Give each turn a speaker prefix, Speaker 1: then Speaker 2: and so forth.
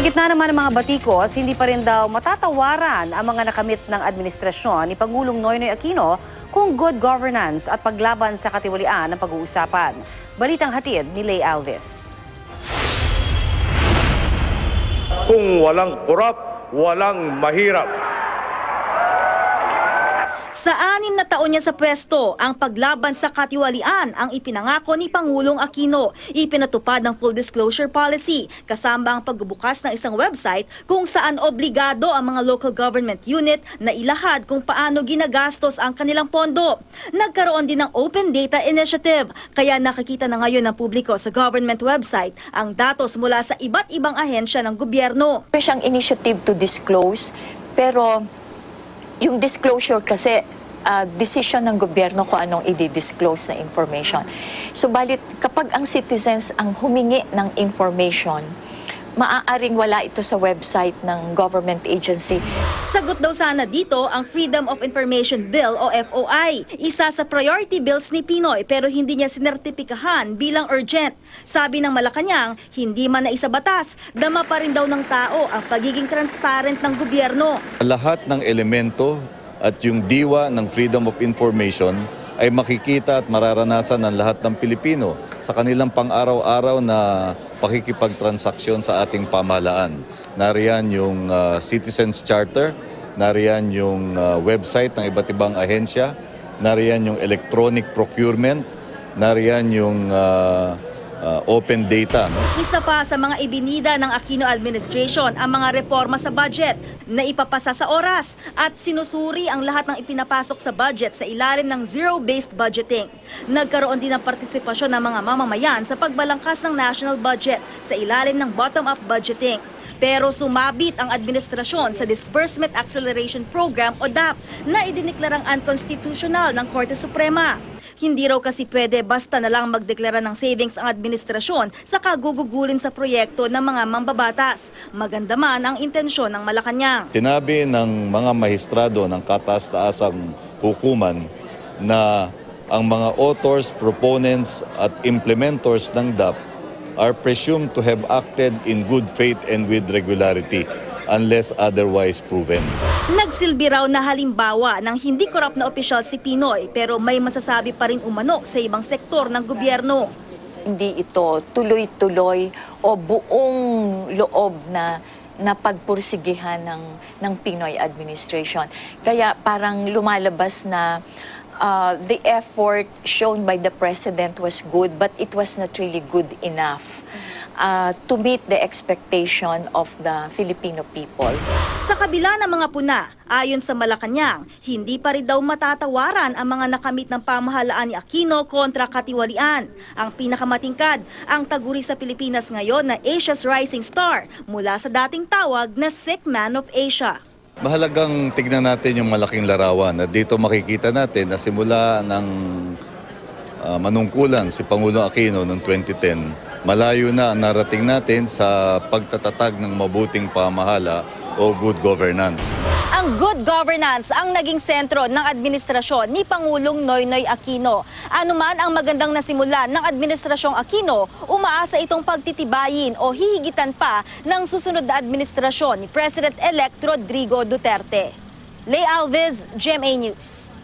Speaker 1: Sa gitna naman ng mga batikos, hindi pa rin daw matatawaran ang mga nakamit ng administrasyon ni Pangulong Noynoy Aquino kung good governance at paglaban sa katiwalian ang pag-uusapan. Balitang hatid ni Lay Alves.
Speaker 2: Kung walang korap, walang mahirap.
Speaker 3: Sa 6 na taon niya sa pwesto, ang paglaban sa katiwalian ang ipinangako ni Pangulong Aquino. Ipinatupad ng full disclosure policy kasama ang pagbubukas ng isang website kung saan obligado ang mga local government unit na ilahad kung paano ginagastos ang kanilang pondo. Nagkaroon din ng Open Data Initiative, kaya nakikita na ngayon ng publiko sa government website ang datos mula sa iba't ibang ahensya ng gobyerno.
Speaker 4: Meron siyang initiative to disclose, pero yung disclosure kasi decision ng gobyerno kung anong i-disclose na information. So balit kapag ang citizens ang humingi ng information, maaaring wala ito sa website ng government agency.
Speaker 3: Sagot daw sana dito ang Freedom of Information Bill o FOI. Isa sa priority bills ni Pinoy pero hindi niya sinertipikahan bilang urgent. Sabi ng Malacanang, hindi man naisabatas, dama pa rin daw ng tao ang pagiging transparent ng gobyerno.
Speaker 5: Lahat ng elemento at yung diwa ng Freedom of Information ay makikita at mararanasan ng lahat ng Pilipino sa kanilang pang-araw-araw na pakikipagtransaksyon sa ating pamahalaan. Nariyan yung Citizens Charter, nariyan yung website ng iba't ibang ahensya, nariyan yung electronic procurement, nariyan yung open data.
Speaker 3: Isa pa sa mga ibinida ng Aquino administration ang mga reforma sa budget na ipapasa sa oras at sinusuri ang lahat ng ipinapasok sa budget sa ilalim ng zero-based budgeting. Nagkaroon din ng partisipasyon ng mga mamamayan sa pagbalangkas ng national budget sa ilalim ng bottom-up budgeting. Pero sumabit ang administrasyon sa Disbursement Acceleration Program o DAP na idiniklarang unconstitutional ng Korte Suprema. Hindi raw kasi pwede basta na lang magdeklara ng savings ang administrasyon sa kagugugulin sa proyekto ng mga mambabatas. Maganda man ang intensyon ng Malacanang.
Speaker 5: Tinabi ng mga mahistrado ng kataas-taasang hukuman na ang mga authors, proponents at implementors ng DAP are presumed to have acted in good faith and with regularity unless otherwise proven.
Speaker 3: Nagsilbi raw na halimbawa ng hindi korap na opisyal si Pinoy pero may masasabi pa rin umano sa ibang sektor ng gobyerno.
Speaker 4: Hindi ito tuloy-tuloy o buong loob na pagpursigihan ng Pinoy administration. Kaya parang lumalabas na the effort shown by the President was good but it was not really good enough to meet the expectation of the Filipino people.
Speaker 3: Sa kabila ng mga puna, ayon sa Malacanang, hindi pa rin daw matatawaran ang mga nakamit ng pamahalaan ni Aquino kontra katiwalian. Ang pinakamatingkad, ang taguri sa Pilipinas ngayon na Asia's Rising Star mula sa dating tawag na Sick Man of Asia.
Speaker 5: Mahalagang tignan natin yung malaking larawan na dito makikita natin na simula ng manungkulan si Pangulong Aquino noong 2010, malayo na ang narating natin sa pagtatatag ng mabuting pamahala o good governance.
Speaker 3: Ang good governance ang naging sentro ng administrasyon ni Pangulong Noynoy Aquino. Ano man ang magandang nasimulan ng administrasyong Aquino, umaasa itong pagtitibayin o hihigitan pa ng susunod na administrasyon ni President-elect Rodrigo Duterte. Lay Alves, GMA News.